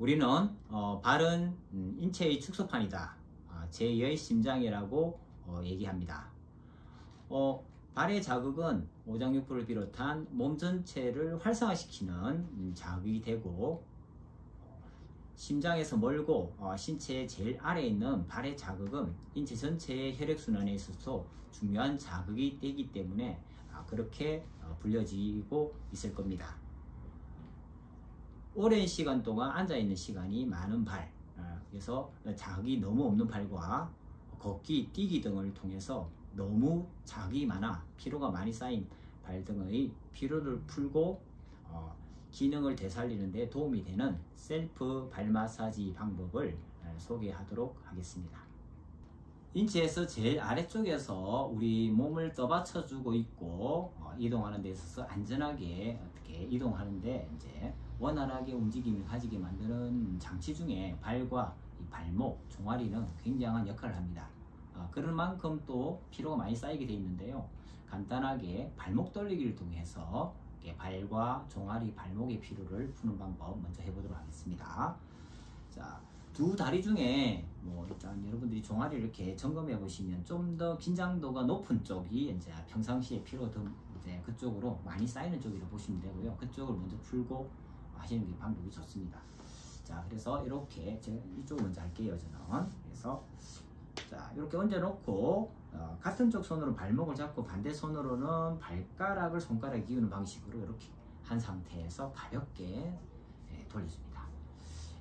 우리는 발은 인체의 축소판이다. 제2의 심장이라고 얘기합니다. 발의 자극은 오장육부를 비롯한 몸 전체를 활성화시키는 자극이 되고, 심장에서 멀고 신체의 제일 아래에 있는 발의 자극은 인체 전체의 혈액순환에 있어서 중요한 자극이 되기 때문에 그렇게 불려지고 있을 겁니다. 오랜 시간 동안 앉아있는 시간이 많은 발, 그래서 자극이 너무 없는 발과 걷기, 뛰기 등을 통해서 너무 자극이 많아 피로가 많이 쌓인 발 등의 피로를 풀고 기능을 되살리는 데 도움이 되는 셀프 발 마사지 방법을 소개하도록 하겠습니다. 인체에서 제일 아래쪽에서 우리 몸을 떠받쳐 주고 있고 이동하는 데 있어서 안전하게 어떻게 이동하는데 이제 원활하게 움직임을 가지게 만드는 장치 중에 발과 이 발목, 종아리는 굉장한 역할을 합니다. 그럴 만큼 또 피로가 많이 쌓이게 되어 있는데요. 간단하게 발목 돌리기를 통해서 발과 종아리, 발목의 피로를 푸는 방법 먼저 해보도록 하겠습니다. 자, 두 다리 중에 일단 여러분들이 종아리를 이렇게 점검해 보시면 좀 더 긴장도가 높은 쪽이 이제 평상시에 피로 이제 그쪽으로 많이 쌓이는 쪽이라고 보시면 되고요. 그쪽을 먼저 풀고 하시는 게 방법이 좋습니다. 자, 그래서 이렇게 제가 이쪽을 먼저 할게요. 저는 그래서 자, 이렇게 얹어놓고 같은 쪽 손으로 발목을 잡고 반대 손으로는 발가락을 손가락에 기우는 방식으로 이렇게 한 상태에서 가볍게 돌려줍니다.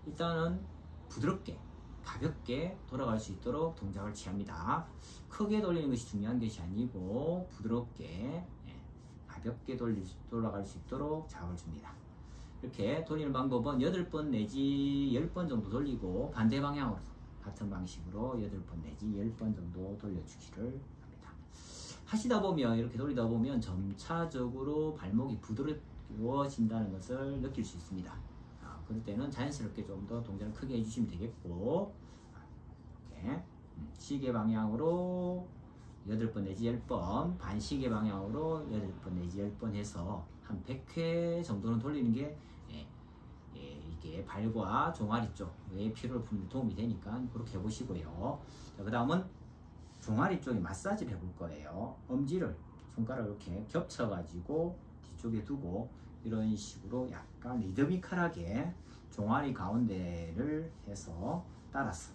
일단은 부드럽게 가볍게 돌아갈 수 있도록 동작을 취합니다. 크게 돌리는 것이 중요한 것이 아니고 부드럽게 가볍게 돌아갈 수 있도록 자극을 줍니다. 이렇게 돌리는 방법은 8번 내지 10번 정도 돌리고 반대 방향으로 같은 방식으로 8번 내지 10번 정도 돌려주기를 합니다. 하시다 보면 이렇게 돌리다 보면 점차적으로 발목이 부드러워진다는 것을 느낄 수 있습니다. 그럴 때는 자연스럽게 좀 더 동작을 크게 해주시면 되겠고, 이렇게 시계 방향으로 8번 내지 10번, 반시계 방향으로 8번 내지 10번 해서 한 100회 정도는 돌리는 게 이게 발과 종아리 쪽의 피로를 푸는 데 도움이 되니까 그렇게 해보시고요. 그 다음은 종아리 쪽에 마사지를 해볼 거예요. 엄지를 손가락 이렇게 겹쳐가지고 뒤쪽에 두고 이런 식으로 약간 리드미컬하게 종아리 가운데를 해서 따라서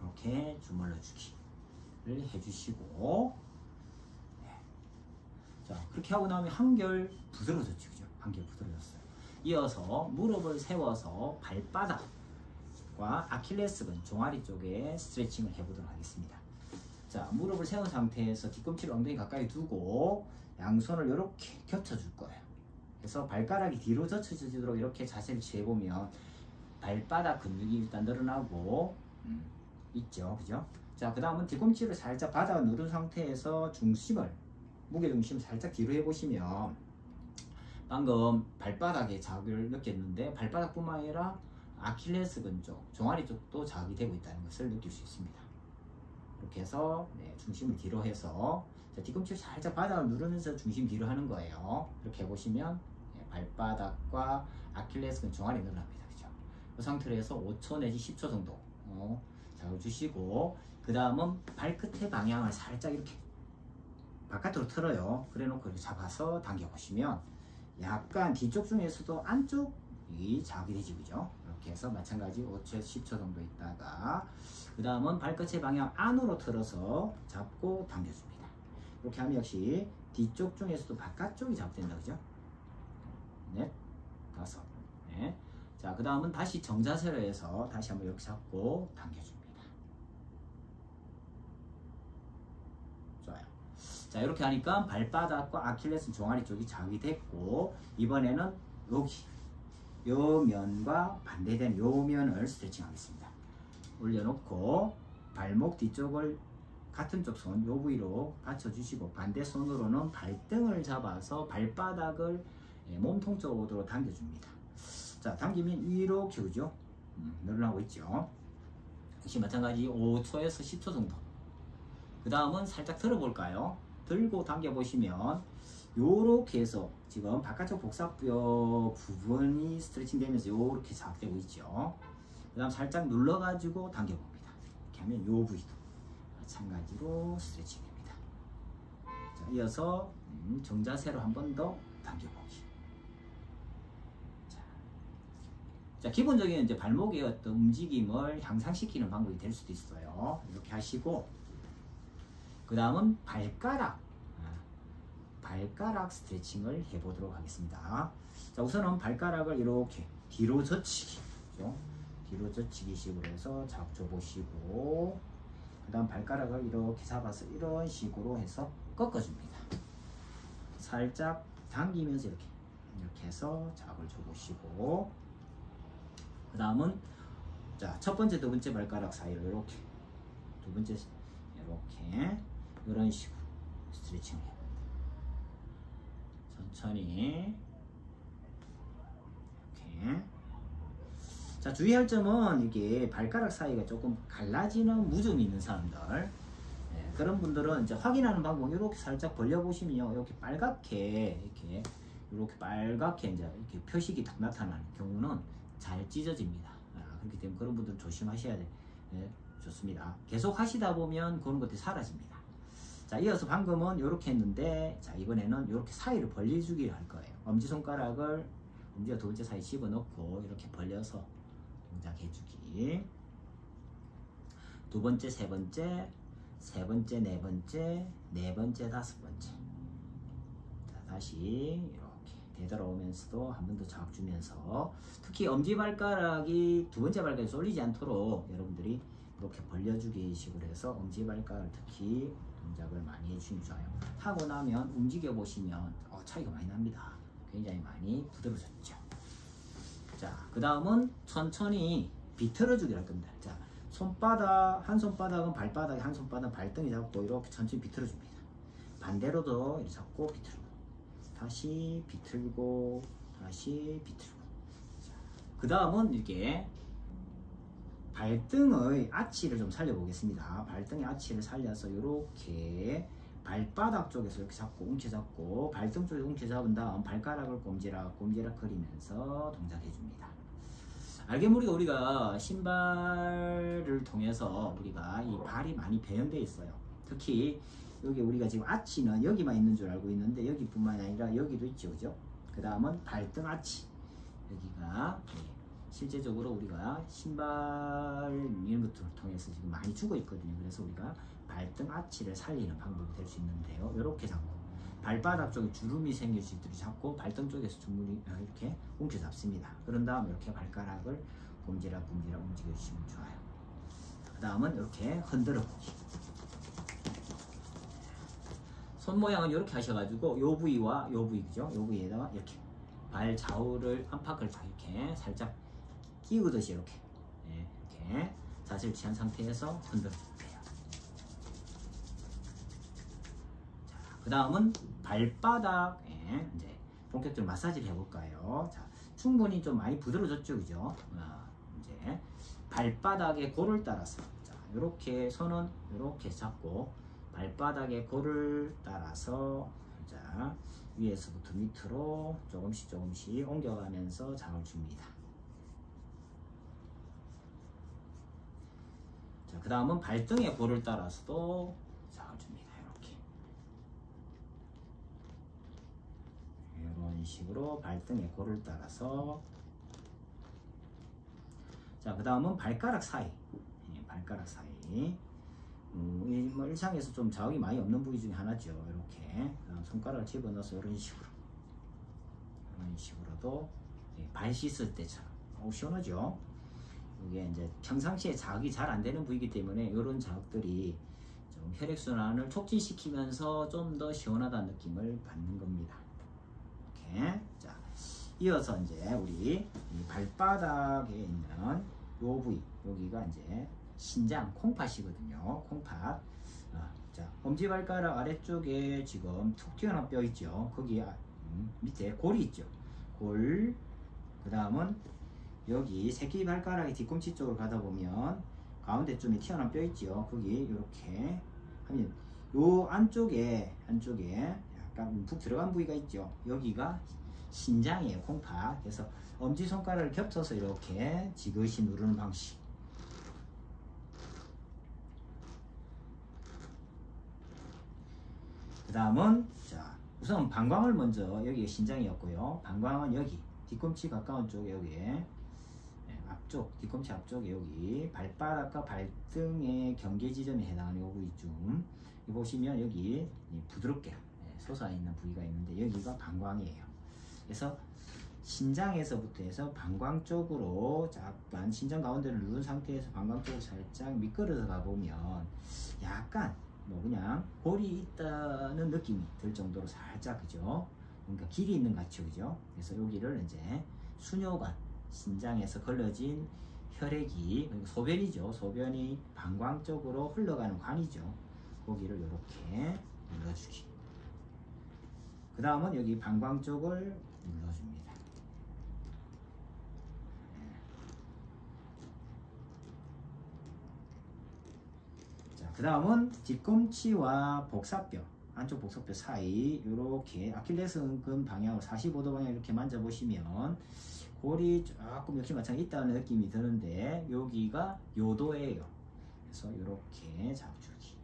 이렇게 주물러 주기를 해주시고, 자, 그렇게 하고 나면 한결 부드러워졌죠. 그죠? 한결 부드러워졌어요. 이어서 무릎을 세워서 발바닥과 아킬레스건 종아리 쪽에 스트레칭을 해보도록 하겠습니다. 자, 무릎을 세운 상태에서 뒤꿈치를 엉덩이 가까이 두고 양손을 이렇게 겹쳐줄 거예요. 그래서 발가락이 뒤로 젖혀지도록 이렇게 자세를 취해보면 발바닥 근육이 일단 늘어나고 있죠. 그죠? 자, 그 다음은 뒤꿈치를 살짝 바닥을 누른 상태에서 무게중심을 살짝 뒤로 해보시면 방금 발바닥에 자극을 느꼈는데 발바닥뿐만 아니라 아킬레스건 쪽, 종아리 쪽도 자극이 되고 있다는 것을 느낄 수 있습니다. 이렇게 해서 중심을 뒤로 해서 뒤꿈치를 살짝 바닥을 누르면서 중심 뒤로 하는 거예요. 이렇게 해보시면 발바닥과 아킬레스건 종아리 늘어납니다. 그죠? 그 상태로 해서 5초 내지 10초 정도 자극을 주시고, 그 다음은 발끝의 방향을 살짝 이렇게 바깥으로 틀어요. 그래 놓고 이렇게 잡아서 당겨 보시면 약간 뒤쪽 중에서도 안쪽이 자극이 되지. 그죠? 이렇게 해서 마찬가지 5초에서 10초 정도 있다가 그 다음은 발끝의 방향 안으로 틀어서 잡고 당겨줍니다. 이렇게 하면 역시 뒤쪽 중에서도 바깥쪽이 자극된다. 그죠? 넷, 다섯. 네. 자, 그 다음은 다시 정자세로 해서 다시 한번 이렇게 잡고 당겨줍니다. 좋아요. 자, 이렇게 하니까 발바닥과 아킬레스 종아리 쪽이 자극이 됐고, 이번에는 여기 요 면과 반대된 요 면을 스트레칭 하겠습니다. 올려놓고 발목 뒤쪽을 같은 쪽 손 요 부위로 받쳐주시고 반대 손으로는 발등을 잡아서 발바닥을 몸통 쪽으로 당겨줍니다. 자, 당기면 이렇게 오죠. 늘어나고 있죠. 역시 마찬가지 5초에서 10초 정도. 그 다음은 살짝 들어볼까요? 들고 당겨 보시면 요렇게 해서 지금 바깥쪽 복사뼈 부분이 스트레칭 되면서 요렇게 자극되고 있죠. 그 다음 살짝 눌러 가지고 당겨 봅니다. 이렇게 하면 요 부위도 마찬가지로 스트레칭 됩니다. 자, 이어서 정자세로 한 번 더 당겨 보기. 자, 기본적인 이제 발목의 어떤 움직임을 향상시키는 방법이 될 수도 있어요. 이렇게 하시고, 그 다음은 발가락 스트레칭을 해보도록 하겠습니다. 자, 우선은 발가락을 이렇게 뒤로 젖히기, 그죠? 뒤로 젖히기 식으로 해서 잡줘 보시고, 그 다음 발가락을 이렇게 잡아서 이런 식으로 해서 꺾어줍니다. 살짝 당기면서 이렇게 해서 잡을 줘 보시고, 그 다음은 자, 첫 번째, 두 번째 발가락 사이로 이렇게, 두 번째 이렇게 이런 식으로 스트레칭을 해봅니다. 천천히 이렇게. 자, 주의할 점은 이게 발가락 사이가 조금 갈라지는 무좀이 있는 사람들, 그런 분들은 이제 확인하는 방법 이렇게 살짝 벌려 보시면요, 이렇게 빨갛게 이렇게 빨갛게 이제 이렇게 표식이 딱 나타나는 경우는 잘 찢어집니다. 그렇기 때문에 그런 분들은 조심하셔야 돼. 좋습니다. 계속 하시다 보면 그런 것들이 사라집니다. 자, 이어서 방금은 이렇게 했는데, 자, 이번에는 이렇게 사이를 벌려주기를 할 거예요. 엄지손가락을 엄지와 두 번째 사이 집어넣고 이렇게 벌려서 동작해주기. 두 번째, 세 번째, 세 번째, 네 번째, 네 번째, 다섯 번째. 자, 다시 이렇게 되돌아오면서도 한 번 더 자극 주면서, 특히 엄지발가락이 두 번째 발가락에 쏠리지 않도록 여러분들이 이렇게 벌려주기 식으로 해서 엄지발가락 특히 동작을 많이 해주시면 좋아요. 하고 나면 움직여 보시면 차이가 많이 납니다. 굉장히 많이 부드러워졌죠. 자, 그 다음은 천천히 비틀어 주기를 할 겁니다. 자, 손바닥, 한 손바닥은 발바닥에, 한 손바닥은 발등에 잡고 이렇게 천천히 비틀어 줍니다. 반대로도 이렇게 잡고 비틀고, 다시 비틀고, 다시 비틀고. 그 다음은 이렇게 발등의 아치를 좀 살려보겠습니다. 발등의 아치를 살려서 이렇게 발바닥 쪽에서 이렇게 잡고 움켜잡고, 발등 쪽에 움켜잡은 다음 발가락을 꼼지락 거리면서 동작해줍니다. 알게모르게 우리가 신발을 통해서 우리가 이 발이 많이 배연되어 있어요. 특히 여기 우리가 지금 아치는 여기만 있는 줄 알고 있는데 여기뿐만 아니라 여기도 있죠, 그죠? 그 다음은 발등 아치, 여기가 실제적으로 우리가 신발 이런 것들을 통해서 지금 많이 주고 있거든요. 그래서 우리가 발등 아치를 살리는 방법이 될 수 있는데요. 이렇게 잡고 발바닥 쪽에 주름이 생길 수 있도록 잡고 발등 쪽에서 주름이 이렇게 움켜 잡습니다. 그런 다음 이렇게 발가락을 꼼지락 움직여 주시면 좋아요. 그 다음은 이렇게 흔들어 보기. 손 모양은 이렇게 하셔가지고 요 부위와 요 부위, 그죠? 요 부위에다가 이렇게 발 좌우를 안팎을 다 이렇게 살짝 끼우듯이 이렇게 이렇게 자세를 취한 상태에서 흔들어 주세요. 자, 그 다음은 발바닥에 이제 본격적으로 마사지를 해볼까요? 자, 충분히 좀 많이 부드러워졌죠, 그죠? 이제 발바닥의 골을 따라서, 자, 이렇게 손은 이렇게 잡고 발바닥의 골을 따라서, 자, 위에서부터 밑으로 조금씩 옮겨가면서 자극을 줍니다. 자, 그 다음은 발등의 골을 따라서도 자극을 줍니다. 이런 식으로 발등의 골을 따라서. 자, 그 다음은 발가락 사이. 발가락 사이. 뭐 일상에서 좀 자극이 많이 없는 부위 중에 하나죠. 이렇게 손가락을 집어넣어서 이런 식으로도 발 씻을 때처럼 시원하죠. 이게 이제 평상시에 자극이 잘 안 되는 부위이기 때문에 이런 자극들이 좀 혈액순환을 促진시키면서 좀 더 시원하다는 느낌을 받는 겁니다. 이렇게. 자, 이어서 이제 우리 이 발바닥에 있는 요 부위, 여기가 이제 신장, 콩팥이거든요. 콩팥. 자, 엄지발가락 아래쪽에 지금 툭 튀어나온 뼈 있죠. 거기 밑에 골이 있죠. 골. 그 다음은 여기 새끼발가락이 뒤꿈치 쪽으로 가다 보면 가운데쯤에 튀어나온 뼈 있죠. 거기 이렇게 하면 요 안쪽에 약간 움푹 들어간 부위가 있죠. 여기가 신장이에요. 콩팥. 그래서 엄지손가락을 겹쳐서 이렇게 지그시 누르는 방식. 그 다음은 자 우선 방광을 먼저, 여기 신장이었고요. 방광은 여기 뒤꿈치 가까운 쪽 여기에 앞쪽, 뒤꿈치 앞쪽에 여기 발바닥과 발등의 경계 지점에 해당하는 요 부위쯤 보시면 여기 부드럽게 솟아있는 부위가 있는데 여기가 방광이에요. 그래서 신장에서부터 해서 방광 쪽으로 약간 신장 가운데를 누른 상태에서 방광 쪽으로 살짝 미끄러져 가보면 약간 뭐 그냥 볼이 있다는 느낌이 들 정도로 살짝, 그죠? 그러니까 길이 있는 것 같죠, 그죠? 그래서 여기를 이제 수뇨관, 신장에서 걸러진 혈액이, 그리고 소변이죠. 소변이 방광 쪽으로 흘러가는 관이죠. 거기를 이렇게 눌러주기. 그 다음은 여기 방광 쪽을 눌러줍니다. 그 다음은 뒤꿈치와 복사뼈, 안쪽 복사뼈 사이 이렇게 아킬레스건 방향으로 45도 방향 이렇게 만져보시면 골이 조금 역시 마찬가지 있다는 느낌이 드는데 여기가 요도예요. 그래서 이렇게 잡주기.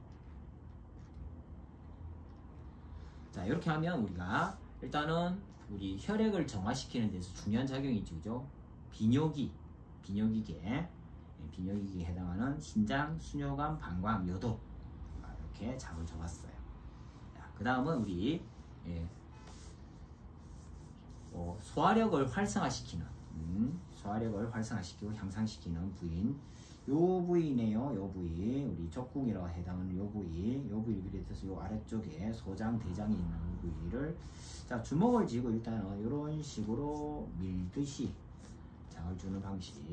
자, 이렇게 하면 우리가 일단은 우리 혈액을 정화시키는 데서 중요한 작용이 있죠, 그죠? 비뇨기계에 해당하는 신장, 수뇨관, 방광, 요도 이렇게 잡을 줘봤어요. 그 다음은 우리 소화력을 활성화시키는 소화력을 활성화시키고 향상시키는 부위인 요 부위네요. 요 부위, 우리 족궁이라고 해당하는 요 부위를 비롯해서 요 아래쪽에 소장, 대장이 있는 부위를 자 주먹을 쥐고 일단은 이런 식으로 밀듯이 장을 주는 방식.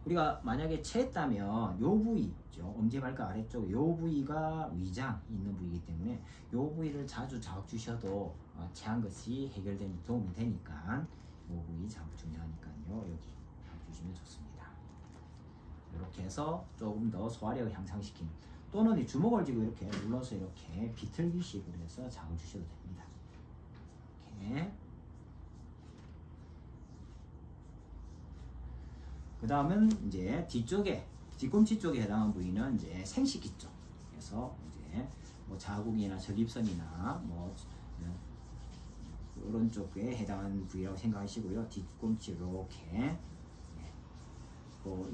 우리가 만약에 체했다면 요 부위 있죠. 엄지발가락 아래쪽 요 부위가 위장 있는 부위이기 때문에 요 부위를 자주 자극 주셔도 체한 것이 해결되는 도움이 되니까 요 부위 자극 중요하니까요. 여기 자극 주시면 좋습니다. 이렇게 해서 조금 더 소화력을 향상시키는, 또는 이 주먹을 쥐고 이렇게 눌러서 이렇게 비틀기식으로 해서 자극 주셔도 됩니다. 이렇게. 그 다음은 이제 뒤꿈치 쪽에 해당하는 부위는 이제 생식기 쪽. 그래서 이제 뭐 자궁이나 전립선이나 뭐 이런 쪽에 해당하는 부위라고 생각하시고요. 뒤꿈치 이렇게 뭐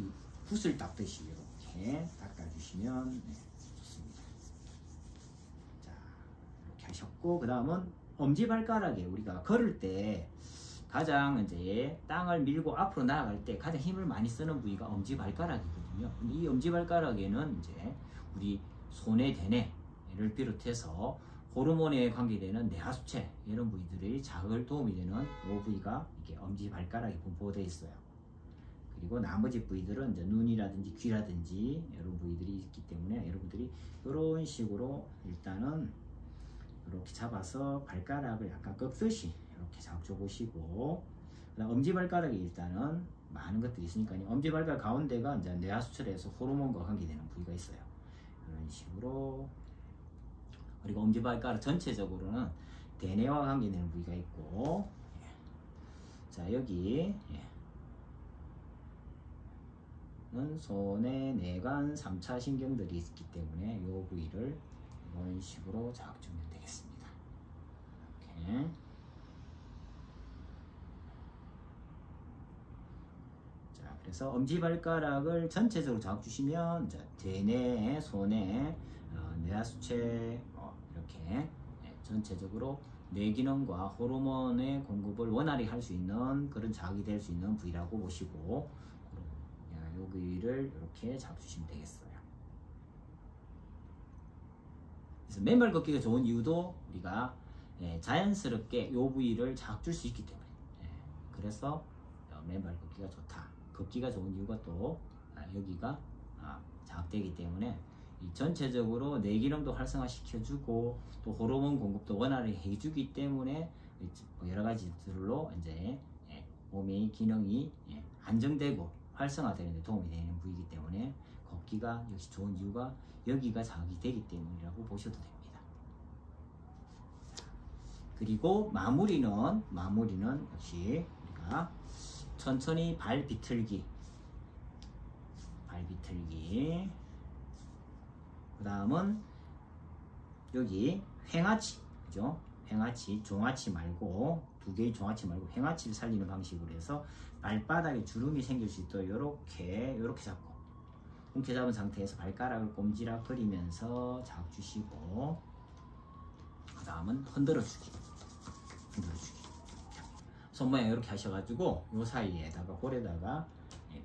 붓을 닦듯이 이렇게 닦아주시면 좋습니다. 자, 이렇게 하셨고, 그 다음은 엄지발가락에 우리가 걸을 때 가장 이제 땅을 밀고 앞으로 나아갈 때 가장 힘을 많이 쓰는 부위가 엄지발가락이거든요. 근데 이 엄지발가락에는 이제 우리 손의 대뇌를 비롯해서 호르몬에 관계되는 뇌하수체 이런 부위들이 자극을 도움이 되는 이 부위가 이렇게 엄지발가락에 분포되어 있어요. 그리고 나머지 부위들은 이제 눈이라든지 귀라든지 이런 부위들이 있기 때문에 여러분들이 이런 식으로 일단은 이렇게 잡아서 발가락을 약간 꺾듯이 이렇게 잡줘 보시고, 엄지발가락에 일단은 많은 것들이 있으니까 엄지발가락 가운데가 이제 뇌하수체에서 호르몬과 관계되는 부위가 있어요. 이런 식으로. 그리고 엄지발가락 전체적으로는 대뇌와 관계되는 부위가 있고, 자 여기 는 손의 내관 3차 신경들이 있기 때문에 이 부위를 이런 식으로 자극 주면 되겠습니다. 이렇게. 그래서 엄지발가락을 전체적으로 자극 주시면 대뇌, 손의 뇌하수체 이렇게 전체적으로 뇌기능과 호르몬의 공급을 원활히 할 수 있는 그런 자극이 될 수 있는 부위라고 보시고 이 부위를 이렇게 자극 주시면 되겠어요. 그래서 맨발 걷기가 좋은 이유도 우리가 자연스럽게 이 부위를 자극 줄 수 있기 때문에 그래서 맨발 걷기가 좋다. 걷기가 좋은 이유가 또 여기가 자극되기 때문에 이 전체적으로 뇌기능도 활성화시켜주고 또 호르몬 공급도 원활히 해주기 때문에 여러 가지들로 이제 몸의 기능이 안정되고 활성화되는 데 도움이 되는 부위이기 때문에 걷기가 역시 좋은 이유가 여기가 자극이 되기 때문이라고 보셔도 됩니다. 그리고 마무리는 역시 우리가 천천히 발 비틀기, 그 다음은 여기 횡하치, 그죠? 횡하치, 종아치 말고 두 개의 종아치 말고 횡하치를 살리는 방식으로 해서 발바닥에 주름이 생길 수 있도록 이렇게 잡고 움켜 잡은 상태에서 발가락을 꼼지락거리면서 자극 주시고, 그 다음은 흔들어주기. 손 모양 이렇게 하셔가지고 요 사이에다가 볼에다가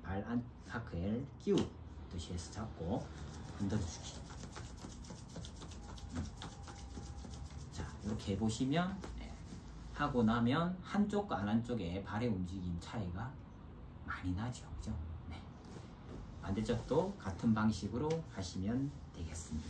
발 안하크를 끼우듯이 해서 잡고 흔들어주기. 자, 이렇게 해보시면 하고 나면 한쪽과 안 한쪽의 발의 움직임 차이가 많이 나죠, 그죠? 네. 반대쪽도 같은 방식으로 하시면 되겠습니다.